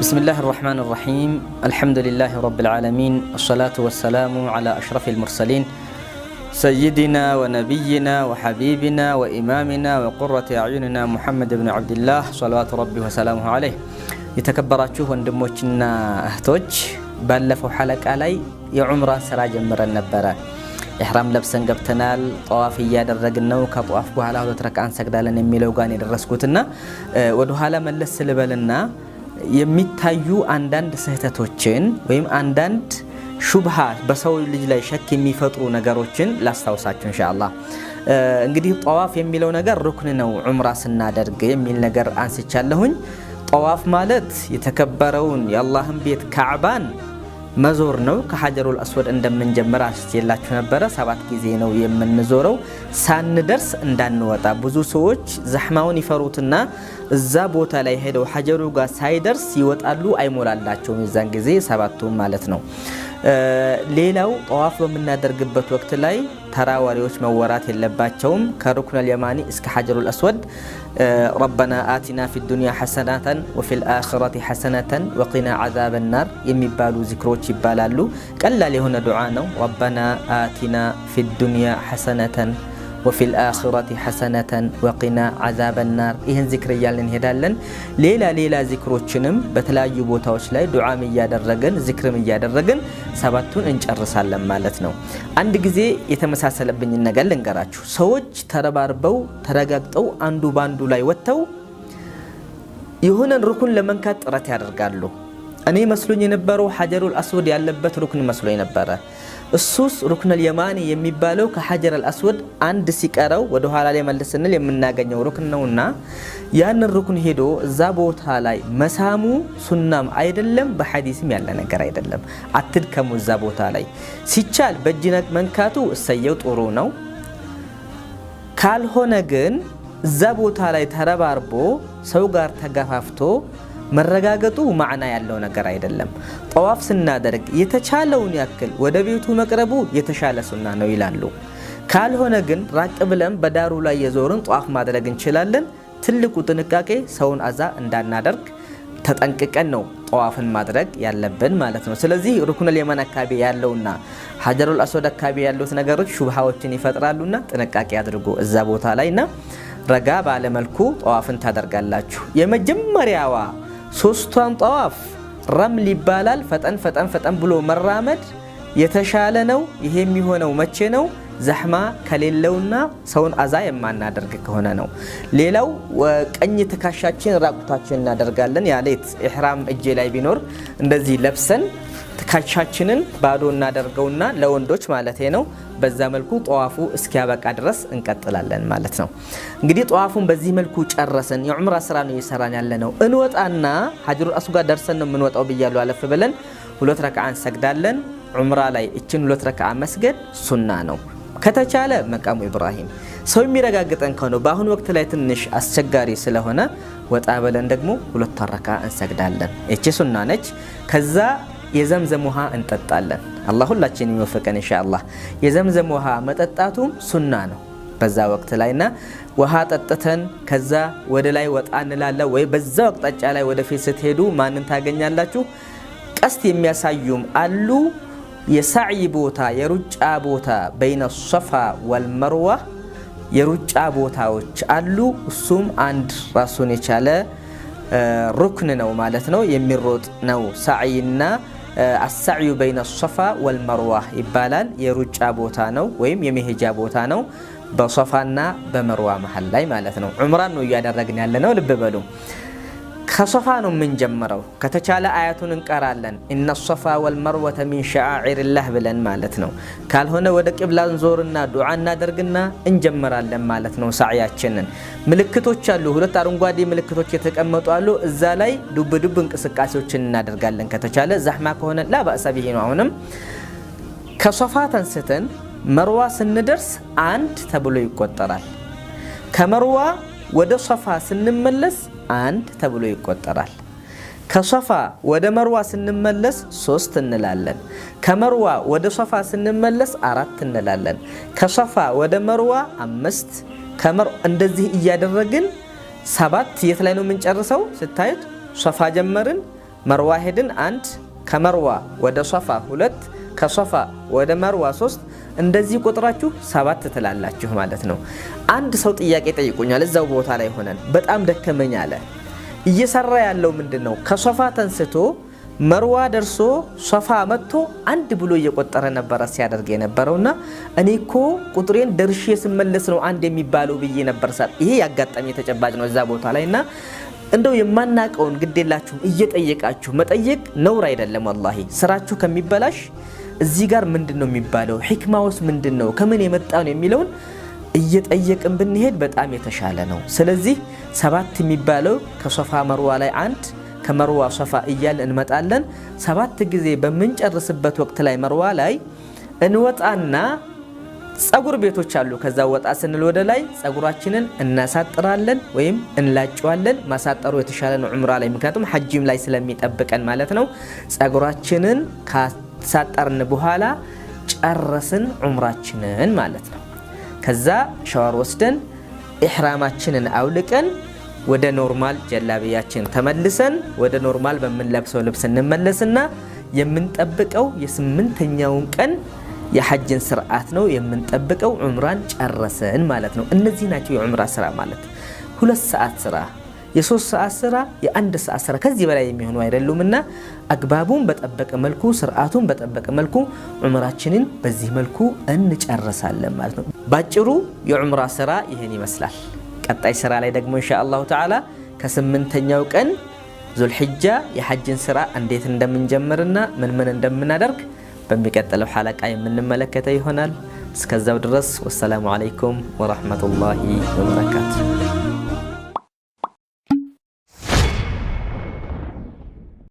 بسم الله الرحمن الرحيم الحمد لله رب العالمين الصلاة والسلام على أشرف المرسلين سيدنا ونبينا وحبيبنا وإمامنا وقرة أعيننا محمد بن عبد الله صلوات ربي وسلامه عليه يتكبراتشوه وندموشنا أهتوج بلفوا حلق علي يعمرا سراج مرن نبرا إحرام لبسن قبتنال طوافية درقنا وكطواف بوهلا وترك عن سقدالن يميلو غاني درسكوتنا ودوهالا ملس لبلنا የሚታዩ አንዳንድ ስህተቶችን ወይም አንዳንድ ሹብሃ በሰው ልጅ ላይ ሸክ የሚፈጥሩ ነገሮችን ላስታውሳችሁ ኢንሻአላህ። እንግዲህ ጧዋፍ የሚለው ነገር ሩክን ነው ዑምራ ስናደርግ የሚል ነገር አንስቻለሁኝ። ጧዋፍ ማለት የተከበረውን የአላህን ቤት ካዕባን መዞር ነው። ከሐጀሩል አስወድ እንደምንጀምር አስችላችሁ ነበር። 7 ጊዜ ነው የምንዞረው ሳንደርስ እንዳንወጣ። ብዙ ሰዎች ዘህማውን ይፈሩትና እዛ ቦታ ላይ ሄደው ሐጀሩ ጋር ሳይደርስ ይወጣሉ፣ አይሞላላቸውም የዛን ጊዜ 7ቱ ማለት ነው። ሌላው ጧዋፍ በመናደርግበት ወቅት ላይ ተራዋሪዎች መወራት የለባቸውም። ከሩክኑል የማኒ እስከ ሐጀሩል አስወድ ረበና አቲና ፊ ዱንያ ሐሰናተን ወፊል አኺረቲ ሐሰናተን ወቂና ዐዛበን ናር የሚባሉ ዚክሮች ይባላሉ። ቀላል የሆነ ዱዓ ነው። ረበና አቲና ፊ ዱንያ ሐሰናተን وفي الآخرة حسنة وقنا عذاب النار ይህን ዚክር እያልን እንሄዳለን። ሌላ ዚክሮችንም በተለያዩ ቦታዎች ላይ ዱዓም እያደረግን ዚክርም እያደረግን 7ቱን እንጨርሳለን ማለት ነው። አንድ ጊዜ የተመሳሰለብኝ ነገር ልንገራችሁ። ሰዎች ተረባርበው ተረጋግጠው አንዱ ባንዱ ላይ ወጥተው የሆነን ሩክን ለመንካት ጥረት ያደርጋሉ። እኔ መስሎኝ የነበረው ሐጀሩል አስወድ ያለበት ሩክን መስሎኝ ነበረ። እሱስ ሩክኑል የማኒ የሚባለው ከሐጀሩል አስወድ አንድ ሲቀረው ወደ ኋላ ላይ መልስንል የምናገኘው ሩክን ነውና ያንን ሩክን ሄዶ እዛ ቦታ ላይ መሳሙ ሱናም አይደለም በሐዲስም ያለ ነገር አይደለም። አትድከሙ እዛ ቦታ ላይ ሲቻል በእጅ መንካቱ እሰየው ጥሩ ነው። ካልሆነ ግን እዛ ቦታ ላይ ተረባርቦ ሰው ጋር ተገፋፍቶ መረጋገጡ ማዕና ያለው ነገር አይደለም። ጧዋፍ ስናደርግ የተቻለውን ያክል ወደ ቤቱ መቅረቡ የተሻለ ሱና ነው ይላሉ። ካልሆነ ግን ራቅ ብለን በዳሩ ላይ የዞርን ጧዋፍ ማድረግ እንችላለን። ትልቁ ጥንቃቄ ሰውን አዛ እንዳናደርግ ተጠንቅቀን ነው ጧዋፍን ማድረግ ያለብን ማለት ነው። ስለዚህ ሩክኑል የማን አካባቢ ያለውና ሐጀሩል አስወድ አካባቢ ያሉት ነገሮች ሹብሃዎችን ይፈጥራሉና ጥንቃቄ አድርጉ እዛ ቦታ ላይና ረጋ ባለ መልኩ ጧዋፍን ታደርጋላችሁ። የመጀመሪያዋ 3ቷን ጧዋፍ ረምል ይባላል። ፈጠን ብሎ መራመድ የተሻለ ነው። ይሄ የሚሆነው መቼ ነው? ዘህማ ከሌለውና ሰውን አዛ የማናደርግ ከሆነ ነው። ሌላው ቀኝ ትከሻችን ራቁታችን እናደርጋለን። ያሌት ኢህራም እጄ ላይ ቢኖር እንደዚህ ለብሰን ትከሻችንን ባዶ እናደርገውና ለወንዶች ማለት ነው። በዛ መልኩ ጧዋፉ እስኪያበቃ ድረስ እንቀጥላለን ማለት ነው። እንግዲህ ጧዋፉን በዚህ መልኩ ጨረሰን። የዑምራ ስራ ነው እየሰራን ያለነው። እንወጣና ሐጀሩል አስወድ ጋር ደርሰን ነው የምንወጣው ብያለሁ። አለፍ ብለን 2 ረክዓ እንሰግዳለን። ዑምራ ላይ እችን 2 ረክዓ መስገድ ሱና ነው። ከተቻለ መቃሙ ኢብራሂም ሰው የሚረጋግጠን ከሆነ በአሁኑ ወቅት ላይ ትንሽ አስቸጋሪ ስለሆነ ወጣ ብለን ደግሞ 2 ረክዓ እንሰግዳለን። እቺ ሱና ነች። ከዛ የዘምዘም ውሃ እንጠጣለን። አላህ ሁላችንም ይወፍቀን ኢንሻአላህ። የዘምዘም ውሃ መጠጣቱም ሱና ነው በዛ ወቅት ላይና ውሃ ጠጥተን ከዛ ወደ ላይ ወጣ እንላለን። ወይ በዛው አቅጣጫ ላይ ወደፊት ስትሄዱ ማንን ታገኛላችሁ? ቀስት የሚያሳዩም አሉ። የሳዒ ቦታ የሩጫ ቦታ በይነ ሶፋ ወልመርዋ የሩጫ ቦታዎች አሉ። እሱም አንድ ራሱን የቻለ ሩክን ነው ማለት ነው። የሚሮጥ ነው ሳዒና አሳዕዩ በይነ ሶፋ ወልመርዋ ይባላል። የሩጫ ቦታ ነው ወይም የመሄጃ ቦታ ነው በሶፋና በመርዋ መሃል ላይ ማለት ነው። ዑምራን ነው እያደረግን ያለነው። ልብ በሉ። ከሶፋ ነው የምንጀምረው። ከተቻለ አያቱን እንቀራለን። ኢነ ሶፋ ወልመርወተ ሚን ሸዓኢሪላህ ብለን ማለት ነው። ካልሆነ ወደ ቂብላን ዞርና ዱዓ እናደርግና እንጀምራለን ማለት ነው። ሳዕያችንን ምልክቶች አሉ። 2 አረንጓዴ ምልክቶች የተቀመጡ አሉ። እዛ ላይ ዱብ እንቅስቃሴዎችን እናደርጋለን። ከተቻለ ዛህማ ከሆነ ላ በእሰ ቢሂ ነው። አሁንም ከሶፋ ተንስተን መርዋ ስንደርስ 1 ተብሎ ይቆጠራል። ከመርዋ ወደ ሶፋ ስንመለስ 1 ተብሎ ይቆጠራል። ከሶፋ ወደ መርዋ ስንመለስ 3 እንላለን። ከመርዋ ወደ ሶፋ ስንመለስ 4 እንላለን። ከሶፋ ወደ መርዋ 5 እንደዚህ እያደረግን 7 የት ላይ ነው የምንጨርሰው? ስታዩት ሶፋ ጀመርን፣ መርዋ ሄድን 1 ከመርዋ ወደ ሶፋ 2 ከሶፋ ወደ መርዋ 3 እንደዚህ ቁጥራችሁ 7 ትላላችሁ ማለት ነው። አንድ ሰው ጥያቄ ጠይቁኛል እዛው ቦታ ላይ ሆነን በጣም ደከመኝ አለ። እየሰራ ያለው ምንድነው? ከሶፋ ተንስቶ መርዋ ደርሶ ሶፋ መጥቶ 1 ብሎ እየቆጠረ ነበር ሲያደርግ የነበረውና እኔ እኮ ቁጥሬን ደርሼ ስመለስ ነው 1 የሚባለው ብዬ ነበር። ይሄ ያጋጠመ ተጨባጭ ነው እዛ ቦታ ላይና እንደው የማናቀውን ግዴላችሁ እየጠየቃችሁ መጠየቅ ነውር አይደለም። ወላሂ ስራችሁ ከሚበላሽ እዚህ ጋር ምንድነው የሚባለው ሂክማውስ ምንድነው ከምን የመጣው ነው የሚለውን እየጠየቅን ብንሄድ በጣም የተሻለ ነው። ስለዚህ 7 የሚባለው ከሶፋ መርዋ ላይ 1 ከመርዋ ሶፋ እያል እንመጣለን። 7 ጊዜ በመንጨርስበት ወቅት ላይ መርዋ ላይ እንወጣና ጸጉር ቤቶች አሉ። ከዛ ወጣ ስንል ወደ ላይ ጸጉራችንን እናሳጥራለን ወይም እንላጨዋለን። ማሳጠሩ የተሻለ ነው ዑምራ ላይ ምክንያቱም ሐጅም ላይ ስለሚጠብቀን ማለት ነው። ጸጉራችንን ካሳጠርን በኋላ ጨረስን ዑምራችንን ማለት ነው። ከዛ ሻወር ወስደን ኢህራማችንን አውልቀን ወደ ኖርማል ጀላቢያችን ተመልሰን ወደ ኖርማል በመንለብሰው ልብስ እንመለስና የምንጠብቀው የ8ኛውን ቀን የሐጅን ስርዓት ነው የምንጠብቀው። ዑምራን ጨረሰን ማለት ነው። እነዚህ ናቸው የዑምራ ስራ ማለት 2 ሰዓት ስራ፣ የ3 ሰዓት ስራ፣ የ1 ሰዓት ስራ ከዚህ በላይ የሚሆኑ አይደሉምና አግባቡን በጠበቀ መልኩ ስርዓቱን በጠበቀ መልኩ ዑምራችንን በዚህ መልኩ እንጨርሳለን ማለት ነው። ባጭሩ የዑምራ ስራ ይሄን ይመስላል። ቀጣይ ስራ ላይ ደግሞ ኢንሻአላሁ ተዓላ ከ8ኛው ቀን ዙልሂጃ የሐጅን ስራ እንዴት እንደምንጀምርና ምን እንደምናደርግ በሚቀጥለው ሐለቃ የምንመለከተው ይሆናል። እስከዛው ድረስ ወሰላሙ አለይኩም ወራህመቱላሂ ወበረካቱሁ።